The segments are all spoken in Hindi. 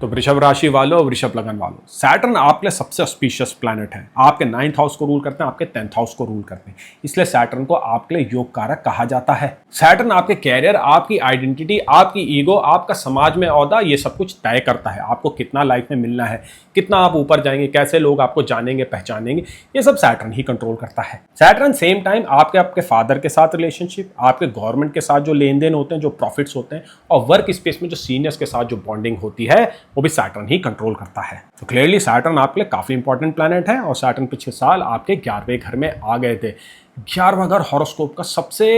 तो वृषभ राशि वालों, वृषभ लगन वालों, सैटर्न आपके लिए सबसे ऑस्पिशियस प्लैनेट है। आपके 9th हाउस को रूल करते हैं, आपके 10th हाउस को रूल करते हैं, इसलिए सैटर्न को आपके लिए योग कारक कहा जाता है। सैटर्न आपके कैरियर, आपकी आइडेंटिटी, आपकी ईगो, आपका समाज में ओहदा, ये सब कुछ तय करता है। आपको कितना लाइफ में मिलना है, कितना आप ऊपर जाएंगे, कैसे लोग आपको जानेंगे पहचानेंगे, ये सब सैटर्न ही कंट्रोल करता है। सैटर्न सेम टाइम आपके फादर के साथ रिलेशनशिप, आपके गवर्नमेंट के साथ जो लेन देन होते हैं, जो प्रॉफिट्स होते हैं, और वर्क स्पेस में जो सीनियर्स के साथ जो बॉन्डिंग होती है, वो भी सैटर्न ही कंट्रोल करता है। तो क्लियरली सैटर्न आपके लिए काफी इंपॉर्टेंट प्लैनेट है। और सैटर्न पिछले साल आपके 11वें घर में आ गए थे। 11वां घर हॉरोस्कोप का सबसे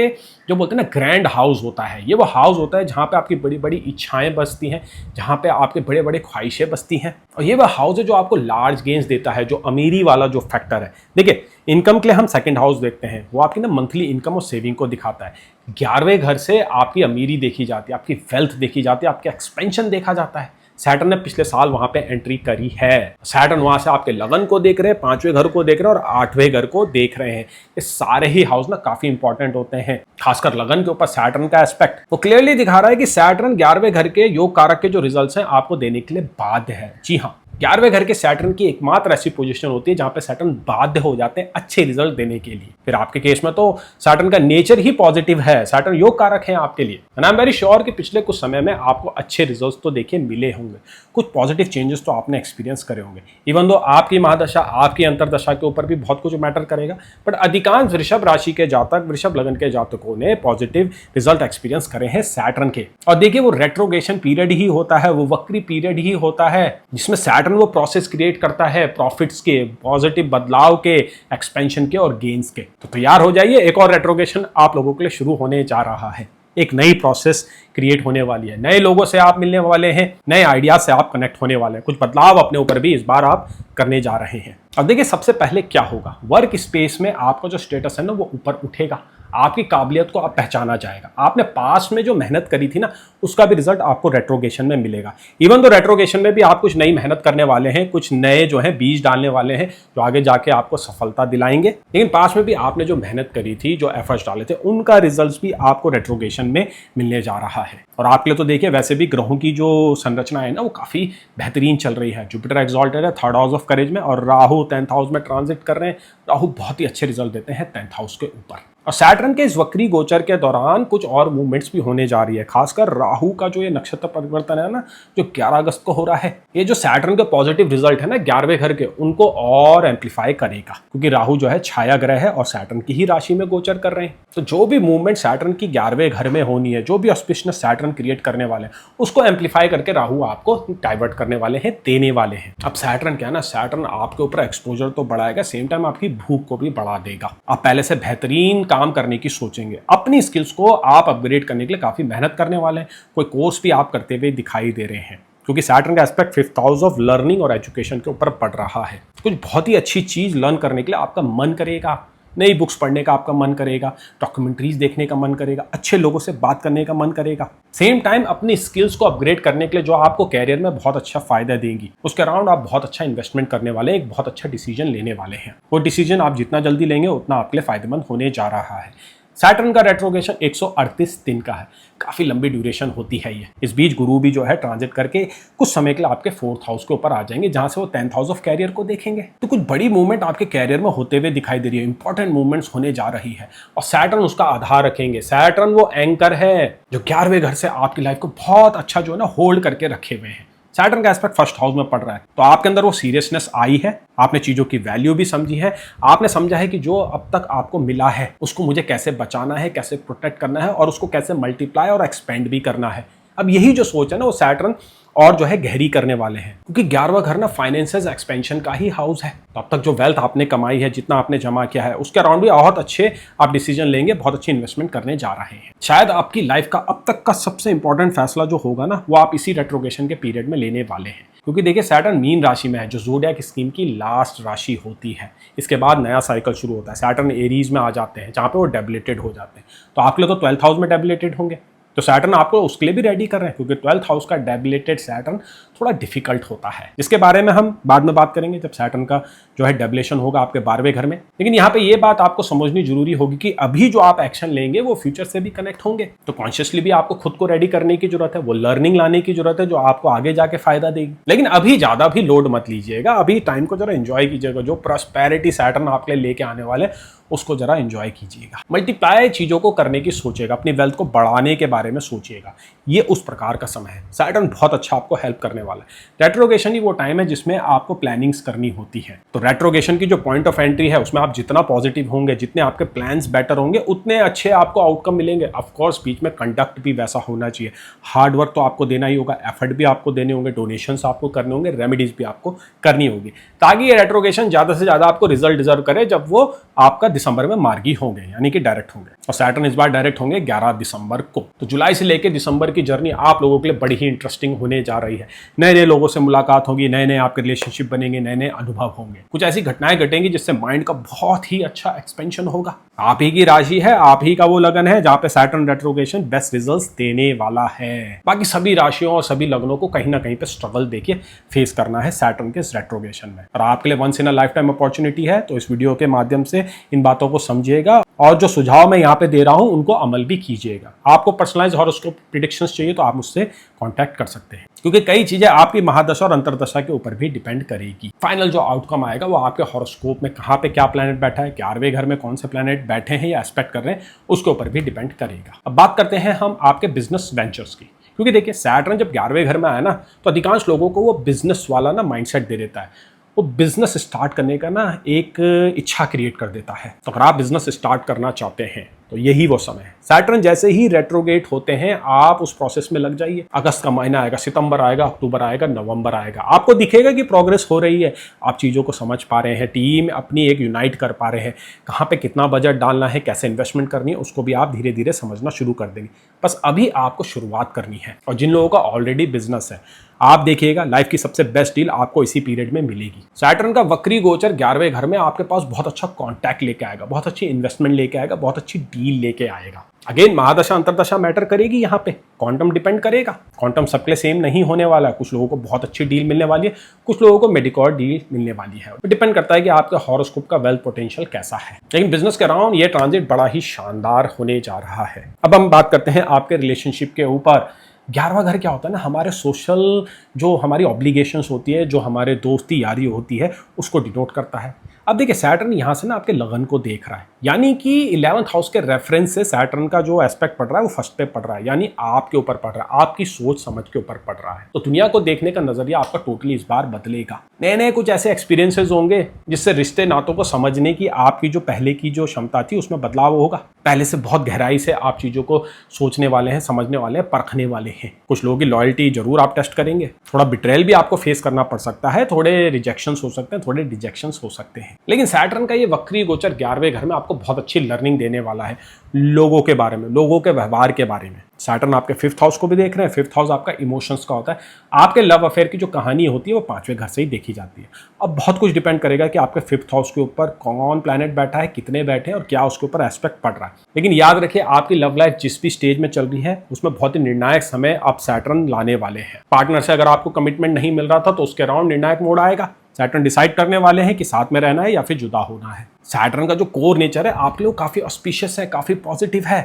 जो बोलते हैं ना ग्रैंड हाउस होता है। ये वो हाउस होता है जहाँ पे आपकी बड़ी बड़ी इच्छाएं बसती हैं, जहाँ पे आपके बड़े बड़े ख्वाहिशें बसती हैं। और ये वो हाउस है जो आपको लार्ज गेन्स देता है, जो अमीरी वाला जो फैक्टर है। देखिए, इनकम के लिए हम सेकंड हाउस देखते हैं, वो आपकी ना मंथली इनकम और सेविंग को दिखाता है। 11वें घर से आपकी अमीरी देखी जाती है, आपकी वेल्थ देखी जाती है, आपका एक्सपेंशन देखा जाता है। सैटर्न ने पिछले साल वहां पे एंट्री करी है। सैटर्न वहां से आपके लगन को देख रहे हैं, 5वें घर को देख रहे हैं और 8वें घर को देख रहे हैं। ये सारे ही हाउस ना काफी इंपॉर्टेंट होते हैं। खासकर लगन के ऊपर सैटर्न का एस्पेक्ट वो क्लियरली दिखा रहा है कि सैटर्न 11वें घर के योग कारक के जो रिजल्ट्स हैं आपको देने के लिए बाध्य है। जी हाँ, 11वें घर के सैटर्न की एकमात्र ऐसी पोजीशन होती है जहां पे सैटर्न बाध्य हो जाते हैं अच्छे रिजल्ट देने के लिए। फिर आपके केस में तो सैटर्न का नेचर ही पॉजिटिव है, सैटर्न योग कारक है आपके लिए। And I am very sure कि पिछले कुछ समय में आपको अच्छे रिजल्ट्स तो देखिए मिले होंगे, कुछ पॉजिटिव चेंजेस तो आपने एक्सपीरियंस करे होंगे। इवन दो आपकी महादशा, आपकी अंतरदशा के ऊपर भी बहुत कुछ मैटर करेगा, बट अधिकांश वृषभ राशि के जातक, वृषभ लगन के जातकों ने पॉजिटिव रिजल्ट एक्सपीरियंस करे हैं सैटर्न के। और देखिए, वो रेट्रोगेशन पीरियड ही होता है, वो वक्री पीरियड ही होता है जिसमें सैटर्न वो प्रोसेस क्रिएट करता है प्रॉफिट्स के, पॉजिटिव बदलाव के, एक्सपेंशन के और गेन्स के। तो तैयार हो जाइए, एक और रेट्रोगेशन आप लोगों के लिए शुरू होने जा रहा है। एक नई प्रोसेस क्रिएट होने वाली है, नए लोगों से आप मिलने वाले हैं, नए आइडियाज से आप कनेक्ट होने वाले हैं, कुछ बदलाव अपने ऊपर भी इस बार आप करने जा रहे हैं। अब देखिए, सबसे पहले क्या होगा, वर्क स्पेस में आपका जो स्टेटस है ना वो ऊपर उठेगा, आपकी काबिलियत को आप पहचाना जाएगा। आपने पास्ट में जो मेहनत करी थी ना, उसका भी रिजल्ट आपको रेट्रोगेशन में मिलेगा। इवन तो रेट्रोगेशन में भी आप कुछ नई मेहनत करने वाले हैं, कुछ नए जो है बीज डालने वाले हैं जो आगे जाके आपको सफलता दिलाएंगे। लेकिन पास्ट में भी आपने जो मेहनत करी थी, जो एफर्ट्स डाले थे, उनका रिजल्ट भी आपको रेट्रोगेशन में मिलने जा रहा है। और आपके लिए तो देखिए, वैसे भी ग्रहों की जो संरचना है ना वो काफी बेहतरीन चल रही है। जुपिटर एक्सॉल्टेड है 3rd हाउस ऑफ करेज में, और राहु 10th हाउस में ट्रांजिट कर रहे हैं। राहु बहुत ही अच्छे रिजल्ट देते हैं 10th हाउस के ऊपर। और सैटर्न के इस वक्री गोचर के दौरान कुछ और मूवमेंट्स भी होने जा रही है। खासकर राहु का जो ये नक्षत्र परिवर्तन है ना, जो 11 अगस्त को हो रहा है, ये जो सैटर्न के पॉजिटिव रिजल्ट है ना 11वें घर के, उनको और एम्पलीफाई करेगा, क्योंकि राहु जो है छाया ग्रह है और सैटर्न की ही राशि में गोचर कर रहे हैं। तो जो भी मूवमेंट सैटर्न की 11वें घर में होनी है, जो भी ऑस्पिशियस सैटर्न क्रिएट करने वाले हैं, उसको एम्पलीफाई करके राहु आपको डाइवर्ट करने वाले हैं, देने वाले हैं। अब सैटर्न क्या है ना, सैटर्न आपके ऊपर एक्सपोजर तो बढ़ाएगा, सेम टाइम आपकी भूख को भी बढ़ा देगा। आप पहले से बेहतरीन काम करने की सोचेंगे, अपनी स्किल्स को आप अपग्रेड करने के लिए काफी मेहनत करने वाले हैं। कोई कोर्स भी आप करते हुए दिखाई दे रहे हैं, क्योंकि सैटर्न का aspect 5th house of learning और एजुकेशन के ऊपर पड़ रहा है। कुछ बहुत ही अच्छी चीज लर्न करने के लिए आपका मन करेगा, नई बुक्स पढ़ने का आपका मन करेगा, डॉक्यूमेंट्रीज देखने का मन करेगा, अच्छे लोगों से बात करने का मन करेगा। सेम टाइम अपनी स्किल्स को अपग्रेड करने के लिए जो आपको कैरियर में बहुत अच्छा फायदा देंगी, उसके अराउंड आप बहुत अच्छा इन्वेस्टमेंट करने वाले हैं, एक बहुत अच्छा डिसीजन लेने वाले हैं। वो डिसीजन आप जितना जल्दी लेंगे उतना आपके लिए फायदेमंद होने जा रहा है। सैटर्न का रेट्रोगेशन 138 दिन का है, काफी लंबी ड्यूरेशन होती है ये। इस बीच गुरु भी जो है ट्रांजिट करके कुछ समय के लिए आपके 4th हाउस के ऊपर आ जाएंगे, जहां से वो 10th हाउस ऑफ कैरियर को देखेंगे। तो कुछ बड़ी मूवमेंट आपके कैरियर में होते हुए दिखाई दे रही है, इंपॉर्टेंट मूवमेंट्स होने जा रही है, और सैटर्न उसका आधार रखेंगे। सैटर्न वो एंकर है जो 11वें घर से आपकी लाइफ को बहुत अच्छा जो है ना होल्ड करके रखे हुए हैं। सैटर्न का एस्पेक्ट 1st हाउस में पड़ रहा है, तो आपके अंदर वो सीरियसनेस आई है, आपने चीजों की वैल्यू भी समझी है, आपने समझा है कि जो अब तक आपको मिला है उसको मुझे कैसे बचाना है, कैसे प्रोटेक्ट करना है, और उसको कैसे मल्टीप्लाई और एक्सपेंड भी करना है। अब यही जो सोच है ना वो सैटर्न और जो है गहरी करने वाले हैं, क्योंकि 11वां घर ना फाइनेंसेस एक्सपेंशन का ही हाउस है। तो अब तक जो वेल्थ आपने कमाई है, जितना आपने जमा किया है, उसके अराउंड भी बहुत अच्छे आप डिसीजन लेंगे, बहुत अच्छी इन्वेस्टमेंट करने जा रहे हैं। शायद आपकी लाइफ का अब तक का सबसे इंपॉर्टेंट फैसला जो होगा ना, वो आप इसी रेट्रोगेशन के पीरियड में लेने वाले हैं। क्योंकि देखिए, सैटर्न मीन राशि में है, जो ज़ोडिएक स्कीम की लास्ट राशि होती है। इसके बाद नया साइकिल शुरू होता है, सैटर्न एरीज में आ जाते हैं, जहाँ पे वो डेबिलेटेड हो जाते हैं। तो आपके लिए तो 12th हाउस में डेबिलेटेड होंगे, तो सैटर्न आपको उसके लिए भी रेडी कर रहे हैं, क्योंकि 12th हाउस का डेबिलेटेड सैटर्न थोड़ा डिफिकल्ट होता है, जिसके बारे में हम बाद में बात करेंगे जब सैटर्न का जो है डेविलेशन होगा आपके 12वें घर में। लेकिन यहाँ पे ये बात आपको समझनी जरूरी होगी कि अभी जो आप एक्शन लेंगे वो फ्यूचर से भी कनेक्ट होंगे, तो कॉन्शियसली भी आपको खुद को रेडी करने की जरूरत है, वो लर्निंग लाने की जरूरत है जो आपको आगे जाके फायदा देगी। लेकिन अभी ज्यादा भी लोड मत लीजिएगा, अभी टाइम को जरा एंजॉय कीजिएगा। जो प्रॉस्पेरिटी सैटर्न आपके लिए लेके आने वाले उसको जरा एंजॉय कीजिएगा, मल्टीप्लाई चीजों को करने की सोचिएगा, अपनी वेल्थ को बढ़ाने के बारे में सोचिएगा। ये उस प्रकार का समय है, सैटर्न बहुत अच्छा आपको हेल्प करने वाला है। रेट्रोगेशन ही वो टाइम है जिसमें आपको प्लानिंग्स करनी होती है। तो रेट्रोगेशन की जो पॉइंट ऑफ एंट्री है उसमें आप जितना पॉजिटिव होंगे, जितने आपके प्लान्स बेटर होंगे, उतने अच्छे आपको आउटकम मिलेंगे। ऑफकोर्स बीच में कंडक्ट भी वैसा होना चाहिए, हार्ड वर्क तो आपको देना ही होगा, एफर्ट भी आपको देने होंगे, डोनेशंस आपको करने होंगे, रेमेडीज भी आपको करनी होगी, ताकि ये रेट्रोगेशन ज्यादा से ज्यादा आपको रिजल्ट डिजर्व करे जब वो आपका दिसंबर में मार्गी होंगे, यानी कि डायरेक्ट होंगे। और सैटर्न इस बार डायरेक्ट होंगे 11 दिसंबर को। तो जुलाई से लेकर दिसंबर की जर्नी आप लोगों के लिए बड़ी ही इंटरेस्टिंग होने जा रही है। नए नए लोगों से मुलाकात होगी, नए नए आपके रिलेशनशिप बनेंगे, नए नए अनुभव होंगे, कुछ ऐसी घटनाएं घटेंगी जिससे माइंड का बहुत ही अच्छा एक्सपेंशन होगा। आप ही की राशि है, आप ही का वो लगन है जहां पे सैटर्न रेट्रोगेशन बेस्ट रिजल्ट्स देने वाला है। बाकी सभी राशियों और सभी लगनों को कहीं ना कहीं पे स्ट्रगल देखिए फेस करना है सैटर्न के इस रेट्रोगेशन में, और आपके लिए once in a lifetime opportunity है। तो इस वीडियो के माध्यम से इन बातों को समझिएगा और जो सुझाव मैं यहाँ पे दे रहा हूं उनको अमल भी कीजिएगा। आपको पर्सनलाइज हॉरोस्कोप प्रेडिक्शंस चाहिए तो आप मुझसे कांटेक्ट कर सकते हैं, क्योंकि कई चीजें आपकी महादशा और अंतरदशा के ऊपर भी डिपेंड करेगी। फाइनल जो आउटकम आएगा वो आपके हॉरोस्कोप में कहाँ पे क्या प्लैनेट बैठा है, 11वें घर में कौन से प्लैनेट बैठे हैं या एस्पेक्ट कर रहे हैं, उसके ऊपर भी डिपेंड करेगा। अब बात करते हैं हम आपके बिजनेस वेंचर्स की, क्योंकि देखिए सैटर्न जब 11वें घर में आया ना तो अधिकांश लोगों को वो बिजनेस वाला ना माइंडसेट दे देता है, वो बिजनेस स्टार्ट करने का ना एक इच्छा क्रिएट कर देता है। तो अगर आप बिजनेस स्टार्ट करना चाहते हैं तो यही वो समय है। सैटर्न जैसे ही रेट्रोगेट होते हैं आप उस प्रोसेस में लग जाइए। अगस्त का महीना आएगा, सितंबर आएगा, अक्टूबर आएगा, नवंबर आएगा, आपको दिखेगा कि प्रोग्रेस हो रही है, आप चीज़ों को समझ पा रहे हैं, टीम अपनी एक यूनाइट कर पा रहे हैं, कहाँ पे कितना बजट डालना है, कैसे इन्वेस्टमेंट करनी है, उसको भी आप धीरे धीरे समझना शुरू कर देंगे। बस अभी आपको शुरुआत करनी है। और जिन लोगों का ऑलरेडी बिजनेस है, आप देखिएगा लाइफ की सबसे बेस्ट डील आपको इसी पीरियड में मिलेगी। सैटर्न का वक्री गोचर 11वें घर में आपके पास बहुत अच्छा कॉन्टैक्ट लेके आएगा, बहुत अच्छी इन्वेस्टमेंट लेके आएगा, बहुत अच्छी डील लेके आएगा। अगेन महादशा अंतरदशा मैटर करेगी, यहाँ पे क्वांटम डिपेंड करेगा। क्वांटम सबके सेम नहीं होने वाला है, कुछ लोगों को बहुत अच्छी डील मिलने वाली है, कुछ लोगों को मेडिकॉर डील मिलने वाली है। डिपेंड करता है कि आपका हॉरोस्कोप का वेल्थ पोटेंशियल कैसा है। लेकिन बिजनेस के अराउंड ये ट्रांजिट बड़ा ही शानदार होने जा रहा है। अब हम बात करते हैं आपके रिलेशनशिप के ऊपर। 11वां घर क्या होता है ना, हमारे सोशल जो हमारी ऑब्लिगेशंस होती है, जो हमारे दोस्ती यारी होती है, उसको डिनोट करता है। अब देखिए सैटर्न यहाँ से ना आपके लगन को देख रहा है, यानी कि 11th हाउस के रेफरेंस से सैटर्न का जो एस्पेक्ट पड़ रहा है वो फर्स्ट पे पड़ रहा है, यानी आपके ऊपर पड़ रहा है, आपकी सोच समझ के ऊपर पड़ रहा है। तो दुनिया को देखने का नजरिया आपका टोटली इस बार बदलेगा। नए नए कुछ ऐसे एक्सपीरियंसेस होंगे जिससे रिश्ते नातों को समझने की आपकी जो पहले की जो क्षमता थी उसमें बदलाव होगा। पहले से बहुत गहराई से आप चीजों को सोचने वाले हैं, समझने वाले हैं, परखने वाले हैं। कुछ लोगों की लॉयल्टी जरूर आप टेस्ट करेंगे, थोड़ा बिट्रेयल भी आपको फेस करना पड़ सकता है, थोड़े रिजेक्शंस हो सकते हैं, थोड़े डिजेक्शंस हो सकते हैं। लेकिन सैटर्न का ये वक्री गोचर 11वें घर में आपको बहुत अच्छी लर्निंग देने वाला है, लोगों के बारे में, लोगों के व्यवहार के बारे में। सैटर्न आपके 5th हाउस को भी देख रहे हैं। 5th हाउस आपका इमोशंस का होता है, आपके लव अफेयर की जो कहानी होती है वो 5वें घर से ही देखी जाती है। अब बहुत कुछ डिपेंड करेगा कि आपके 5th हाउस के ऊपर कौन प्लैनेट बैठा है, कितने बैठे हैं और क्या उसके ऊपर एस्पेक्ट पड़ रहा है। लेकिन याद रखिए आपकी लव लाइफ जिस भी स्टेज में चल रही है उसमें बहुत ही निर्णायक समय आप सैटर्न लाने वाले हैं। पार्टनर से अगर आपको कमिटमेंट नहीं मिल रहा था तो उसके अराउंड निर्णायक मोड आएगा। सैटर्न डिसाइड करने वाले हैं कि साथ में रहना है या फिर जुदा होना है। सैटर्न का जो कोर नेचर है आपके लिए काफी ऑस्पिशियस है, काफी पॉजिटिव है।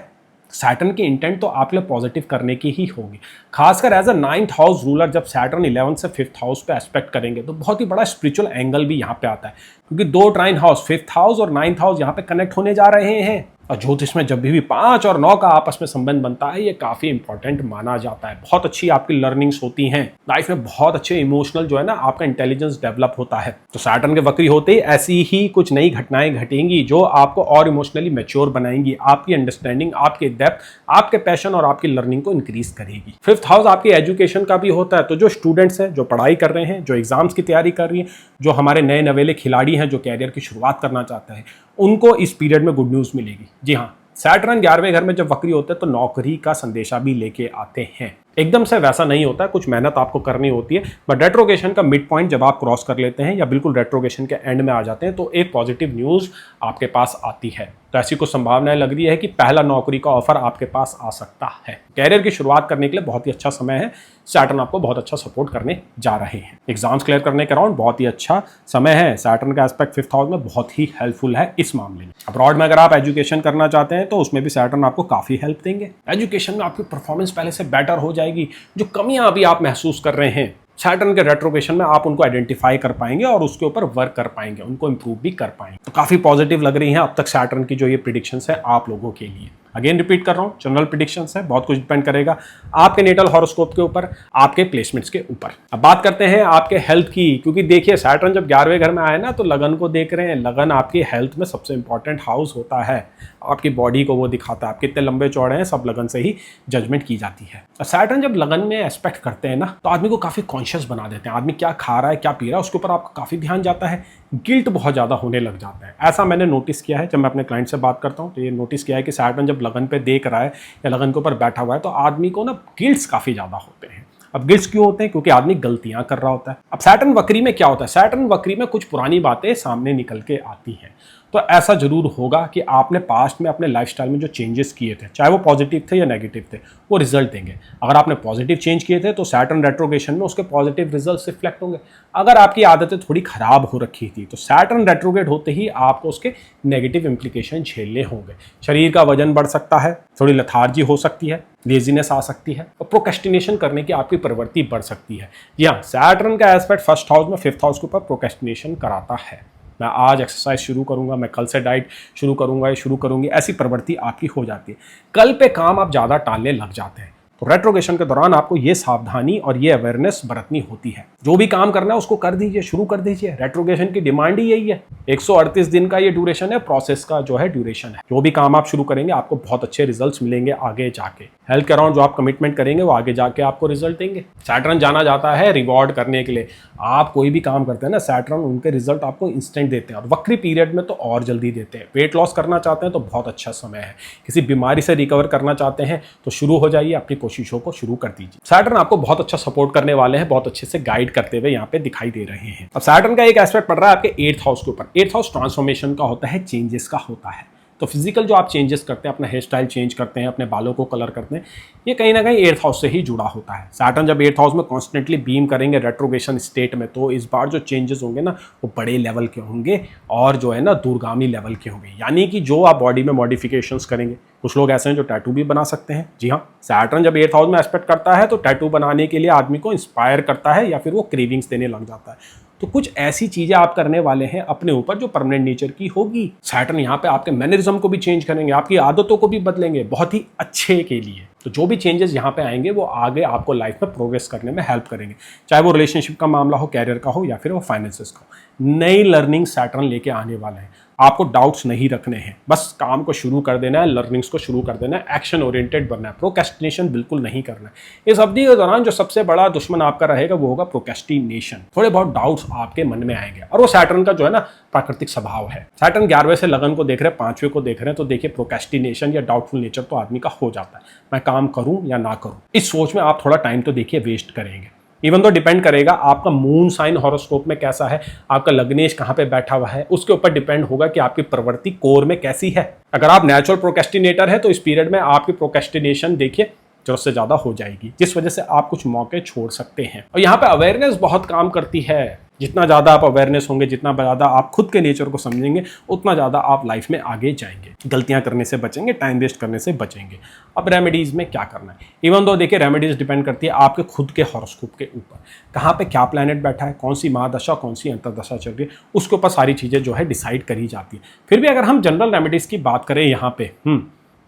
सैटर्न की इंटेंट तो आपके लिए पॉजिटिव करने की ही होगी। खासकर as a 9th house ruler जब सैटर्न 11th से 5th हाउस पे एस्पेक्ट करेंगे तो बहुत ही बड़ा स्पिरिचुअल एंगल भी यहाँ पे आता है, क्योंकि दो ट्राइन हाउस 5th हाउस और 9th हाउस यहाँ पे कनेक्ट होने जा रहे हैं। और ज्योतिष में जब भी 5 और 9 का आपस में संबंध बनता है ये काफी इंपॉर्टेंट माना जाता है। बहुत अच्छी आपकी लर्निंग्स होती हैं लाइफ में, बहुत अच्छे इमोशनल जो है ना आपका इंटेलिजेंस डेवलप होता है। तो सैटर्न के वक्री होते ही ऐसी ही कुछ नई घटनाएं घटेंगी जो आपको और इमोशनली मैच्योर बनाएंगी, आपकी अंडरस्टैंडिंग, आपके डेप्थ, आपके पैशन और आपकी लर्निंग को इंक्रीज करेगी। 5th हाउस आपकी एजुकेशन का भी होता है। तो जो स्टूडेंट्स हैं, जो पढ़ाई कर रहे हैं, जो एग्जाम्स की तैयारी कर रही हैं, जो हमारे नए नवेले खिलाड़ी हैं जो कैरियर की शुरुआत करना चाहते हैं, उनको इस पीरियड में गुड न्यूज मिलेगी। जी हाँ, सैटर्न 11वें घर में जब वक्री होते हैं तो नौकरी का संदेशा भी लेके आते हैं। एकदम से वैसा नहीं होता है, कुछ मेहनत आपको करनी होती है, बट रेट्रोगेशन का मिड पॉइंट जब आप क्रॉस कर लेते हैं या बिल्कुल रेट्रोगेशन के एंड में आ जाते हैं तो एक पॉजिटिव न्यूज़ आपके पास आती है। तो ऐसी कुछ संभावनाएं लग रही है कि पहला नौकरी का ऑफर आपके पास आ सकता है। कैरियर की शुरुआत करने के लिए बहुत ही अच्छा समय है। सैटर्न आपको बहुत अच्छा सपोर्ट करने जा रहे हैं। एग्जाम्स क्लियर करने के अराउंड बहुत ही अच्छा समय है। सैटर्न का एस्पेक्ट 5th हाउस में बहुत ही हेल्पफुल है इस मामले में। अब्रॉड में अगर आप एजुकेशन करना चाहते हैं तो उसमें भी सैटर्न आपको काफ़ी हेल्प देंगे। एजुकेशन में आपकी परफॉर्मेंस पहले से बेटर हो जाएगी। जो कमियां अभी आप महसूस कर रहे हैं सैटर्न के रेट्रोगेशन में आप उनको आइडेंटिफाई कर पाएंगे और उसके ऊपर वर्क कर पाएंगे, उनको इंप्रूव भी कर पाएंगे। तो काफ़ी पॉजिटिव लग रही हैं अब तक सैटर्न की जो ये प्रिडिक्शंस है आप लोगों के लिए। अगेन रिपीट कर रहा हूँ, जनरल प्रिडिक्शंस है, बहुत कुछ डिपेंड करेगा आपके नेटल हॉरोस्कोप के ऊपर, आपके प्लेसमेंट्स के ऊपर। अब बात करते हैं आपके हेल्थ की, क्योंकि देखिए सैटर्न जब 11वें घर में आए ना तो लगन को देख रहे हैं। लगन आपकी हेल्थ में सबसे इंपॉर्टेंट हाउस होता है, आपकी बॉडी को वो दिखाता है, आप कितने लंबे चौड़े हैं सब लगन से ही जजमेंट की जाती है। सैटर्न जब लगन में एस्पेक्ट करते हैं ना तो आदमी को काफ़ी कॉन्शियस बना देते हैं। आदमी क्या खा रहा है क्या पी रहा है उसके ऊपर आपका काफ़ी ध्यान जाता है, गिल्ट बहुत ज़्यादा होने लग जाता है। ऐसा मैंने नोटिस किया है जब मैं अपने क्लाइंट से बात करता हूँ तो ये नोटिस किया है कि सैटर्न जब लगन पे देख रहा है या लगन के ऊपर बैठा हुआ है तो आदमी को ना गिल्ट्स काफ़ी ज़्यादा होते हैं। अब गिल्ट्स क्यों होते हैं? क्योंकि आदमी गलतियां कर रहा होता है। अब सैटर्न वक्री में क्या होता है? सैटर्न वक्री में कुछ पुरानी बातें सामने निकल के आती हैं। तो ऐसा जरूर होगा कि आपने पास्ट में अपने लाइफस्टाइल में जो चेंजेस किए थे, चाहे वो पॉजिटिव थे या नेगेटिव थे, वो रिजल्ट देंगे। अगर आपने पॉजिटिव चेंज किए थे तो सैटर्न रेट्रोगेशन में उसके पॉजिटिव रिजल्ट्स रिफ्लेक्ट होंगे। अगर आपकी आदतें थोड़ी खराब हो रखी थी तो सैटर्न रेट्रोगेट होते ही आपको उसके नेगेटिव इंप्लीकेशन झेलने होंगे। शरीर का वजन बढ़ सकता है, थोड़ी लथार्जी हो सकती है, लेजीनेस आ सकती है और प्रोक्रेस्टिनेशन करने की आपकी प्रवृत्ति बढ़ सकती है। या सैटर्न का एस्पेक्ट 1st हाउस में 5th हाउस के ऊपर प्रोक्रेस्टिनेशन कराता है। मैं आज एक्सरसाइज शुरू करूंगा, मैं कल से डाइट शुरू करूंगा या शुरू करूंगी, ऐसी प्रवृत्ति आपकी हो जाती है। कल पे काम आप ज़्यादा टालने लग जाते हैं। तो रेट्रोगेशन के दौरान आपको ये सावधानी और ये अवेयरनेस बरतनी होती है। जो भी काम करना है उसको कर दीजिए, शुरू कर दीजिए। रेट्रोगेशन की डिमांड ही यही है। 138 दिन का ये ड्यूरेशन है, प्रोसेस का जो है ड्यूरेशन है। जो भी काम आप शुरू करेंगे आपको बहुत अच्छे रिजल्ट्स मिलेंगे आगे जाके। हेल्थ के अराउंड जो आप कमिटमेंट करेंगे वो आगे जाके आपको रिजल्ट देंगे। सैटर्न जाना जाता है रिवॉर्ड करने के लिए। आप कोई भी काम करते हैं ना सैटर्न उनके रिजल्ट आपको इंस्टेंट देते हैं और वक्री पीरियड में तो और जल्दी देते हैं। वेट लॉस करना चाहते हैं तो बहुत अच्छा समय है। किसी बीमारी से रिकवर करना चाहते हैं तो शुरू हो जाइए, अपनी कोशिशों को शुरू कर दीजिए। सैटर्न आपको बहुत अच्छा सपोर्ट करने वाले हैं, बहुत अच्छे से गाइड करते हुए यहाँ पे दिखाई दे रहे हैं। अब सैटर्न का एक एस्पेक्ट पड़ रहा है आपके 8th हाउस के ऊपर। 8th हाउस ट्रांसफॉर्मेशन का होता है, चेंजेस का होता है। तो फिजिकल जो आप चेंजेस करते हैं, अपना हेयर स्टाइल चेंज करते हैं, अपने बालों को कलर करते हैं, ये कहीं ना कहीं 8th हाउस से ही जुड़ा होता है। सैटर्न जब 8th हाउस में कॉन्स्टेंटली बीम करेंगे रेट्रोगेशन स्टेट में तो इस बार जो चेंजेस होंगे ना वो बड़े लेवल के होंगे और जो है ना दूरगामी लेवल के होंगे। यानी कि जो आप बॉडी में मॉडिफिकेशंस करेंगे, कुछ लोग ऐसे हैं जो टैटू भी बना सकते हैं। जी हाँ, सैटर्न जब 8th हाउस में एस्पेक्ट करता है तो टैटू बनाने के लिए आदमी को इंस्पायर करता है या फिर वो क्रेविंग्स देने लग जाता है। तो कुछ ऐसी चीजें आप करने वाले हैं अपने ऊपर जो परमानेंट नेचर की होगी। सैटर्न यहाँ पे आपके मैनरिज्म को भी चेंज करेंगे, आपकी आदतों को भी बदलेंगे बहुत ही अच्छे के लिए। तो जो भी चेंजेस यहाँ पे आएंगे वो आगे आपको लाइफ में प्रोग्रेस करने में हेल्प करेंगे, चाहे वो रिलेशनशिप का मामला हो, कैरियर का हो या फिर वो फाइनेंसेस का हो। नई लर्निंग सैटर्न लेके आने वाला है। आपको डाउट्स नहीं रखने हैं, बस काम को शुरू कर देना है, लर्निंग्स को शुरू कर देना है, एक्शन ओरिएंटेड बनना है, प्रोक्रेस्टिनेशन बिल्कुल नहीं करना है। इस अवधि के दौरान जो सबसे बड़ा दुश्मन आपका रहेगा वो होगा प्रोक्रेस्टिनेशन। थोड़े बहुत डाउट्स आपके मन में आएंगे और वो सैटर्न का जो है ना प्राकृतिक स्वभाव है। सैटर्न 11वें से लगन को देख रहे हैं, 5वें को देख रहे हैं, तो देखिए प्रोक्रेस्टिनेशन या डाउटफुल नेचर तो आदमी का हो जाता है। मैं काम करूं या ना करूं, इस सोच में आप थोड़ा टाइम तो देखिए वेस्ट करेंगे। इवन तो डिपेंड करेगा आपका मून साइन हॉरोस्कोप में कैसा है, आपका लग्नेश कहाँ पे बैठा हुआ है, उसके ऊपर डिपेंड होगा कि आपकी प्रवृत्ति कोर में कैसी है। अगर आप नेचुरल प्रोक्रेस्टिनेटर है तो इस पीरियड में आपकी प्रोक्रेस्टिनेशन देखिए जरूरत से ज्यादा हो जाएगी, जिस वजह से आप कुछ मौके छोड़ सकते हैं। और यहाँ पे अवेयरनेस बहुत काम करती है। जितना ज़्यादा आप अवेयरनेस होंगे, जितना ज़्यादा आप खुद के नेचर को समझेंगे, उतना ज़्यादा आप लाइफ में आगे जाएंगे, गलतियां करने से बचेंगे, टाइम वेस्ट करने से बचेंगे। अब रेमेडीज़ में क्या करना है, इवन दो देखिए रेमेडीज़ डिपेंड करती है आपके खुद के हॉरोस्कोप के ऊपर, कहाँ पे क्या प्लैनेट बैठा है, कौन सी महादशा कौन सी अंतरदशा चल रही है, उसके ऊपर सारी चीज़ें जो है डिसाइड करी जाती है। फिर भी अगर हम जनरल रेमेडीज़ की बात करें यहाँ पे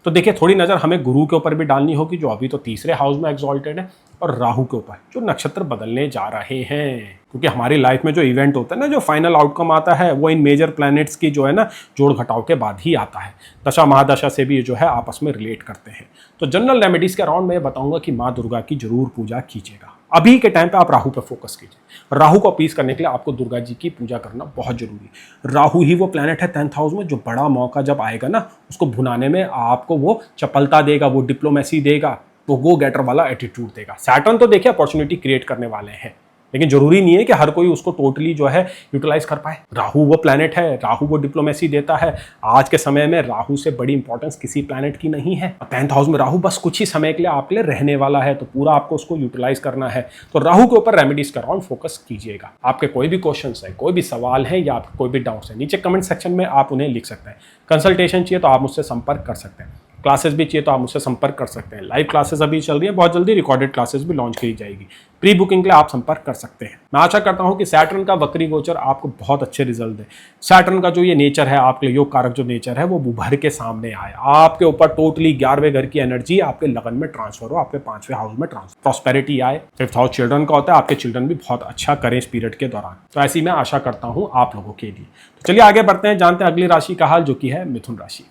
तो देखिए थोड़ी नज़र हमें गुरु के ऊपर भी डालनी होगी, जो अभी तो तीसरे हाउस में एक्सॉल्टेड है, और राहु के ऊपर जो नक्षत्र बदलने जा रहे हैं। क्योंकि हमारी लाइफ में जो इवेंट होता है ना, जो फाइनल आउटकम आता है, वो इन मेजर प्लैनेट्स की जो है ना जोड़ घटाव के बाद ही आता है। दशा महादशा से भी जो है आपस में रिलेट करते हैं। तो जनरल रेमेडीज़ के अराउंड मैं बताऊंगा कि माँ दुर्गा की जरूर पूजा कीजिएगा। अभी के टाइम पे आप राहु पे फोकस कीजिए। राहु को अपीस करने के लिए आपको दुर्गा जी की पूजा करना बहुत जरूरी है। राहु ही वो प्लैनेट है 10th हाउस में जो बड़ा मौका जब आएगा ना, उसको भुनाने में आपको वो चपलता देगा, वो डिप्लोमेसी देगा, वो गो गेटर वाला एटीट्यूड देगा। सैटर्न तो देखिए अपॉर्चुनिटी क्रिएट करने वाले हैं, लेकिन जरूरी नहीं है कि हर कोई उसको टोटली जो है यूटिलाइज कर पाए। राहु वो प्लैनेट है, राहु वो डिप्लोमेसी देता है। आज के समय में राहु से बड़ी इंपॉर्टेंस किसी प्लैनेट की नहीं है। 10th हाउस में राहु बस कुछ ही समय के लिए आपके लिए रहने वाला है, तो पूरा आपको उसको यूटिलाइज करना है। तो राहु के ऊपर रेमेडीज का राउंड फोकस कीजिएगा। आपके कोई भी क्वेश्चन है, कोई भी सवाल है या आपके कोई भी डाउट्स है, नीचे कमेंट सेक्शन में आप उन्हें लिख सकते हैं। कंसल्टेशन चाहिए तो आप मुझसे संपर्क कर सकते हैं। क्लासेस भी चाहिए तो आप मुझसे संपर्क कर सकते हैं। लाइव क्लासेस अभी चल रही है, बहुत जल्दी रिकॉर्डेड क्लासेस भी लॉन्च की जाएगी। प्री बुकिंग के लिए आप संपर्क कर सकते हैं। मैं आशा करता हूं कि सैटर्न का वक्री गोचर आपको बहुत अच्छे रिजल्ट दे। सैटर्न का जो ये नेचर है, आपके लिए योग कारक जो नेचर है, वो उभर के सामने आए। आपके ऊपर टोटली 11वें घर की एनर्जी आपके लगन में ट्रांसफर हो, आपके 5वें हाउस में ट्रांसफर, प्रॉस्पेरिटी आए। 5th हाउस चिल्ड्रन का होता है, आपके चिल्ड्रन भी बहुत अच्छा करें इस पीरियड के दौरान। तो ऐसी मैं आशा करता हूँ आप लोगों के लिए। तो चलिए आगे बढ़ते हैं, जानते हैं अगली राशि का हाल, जो कि है मिथुन राशि।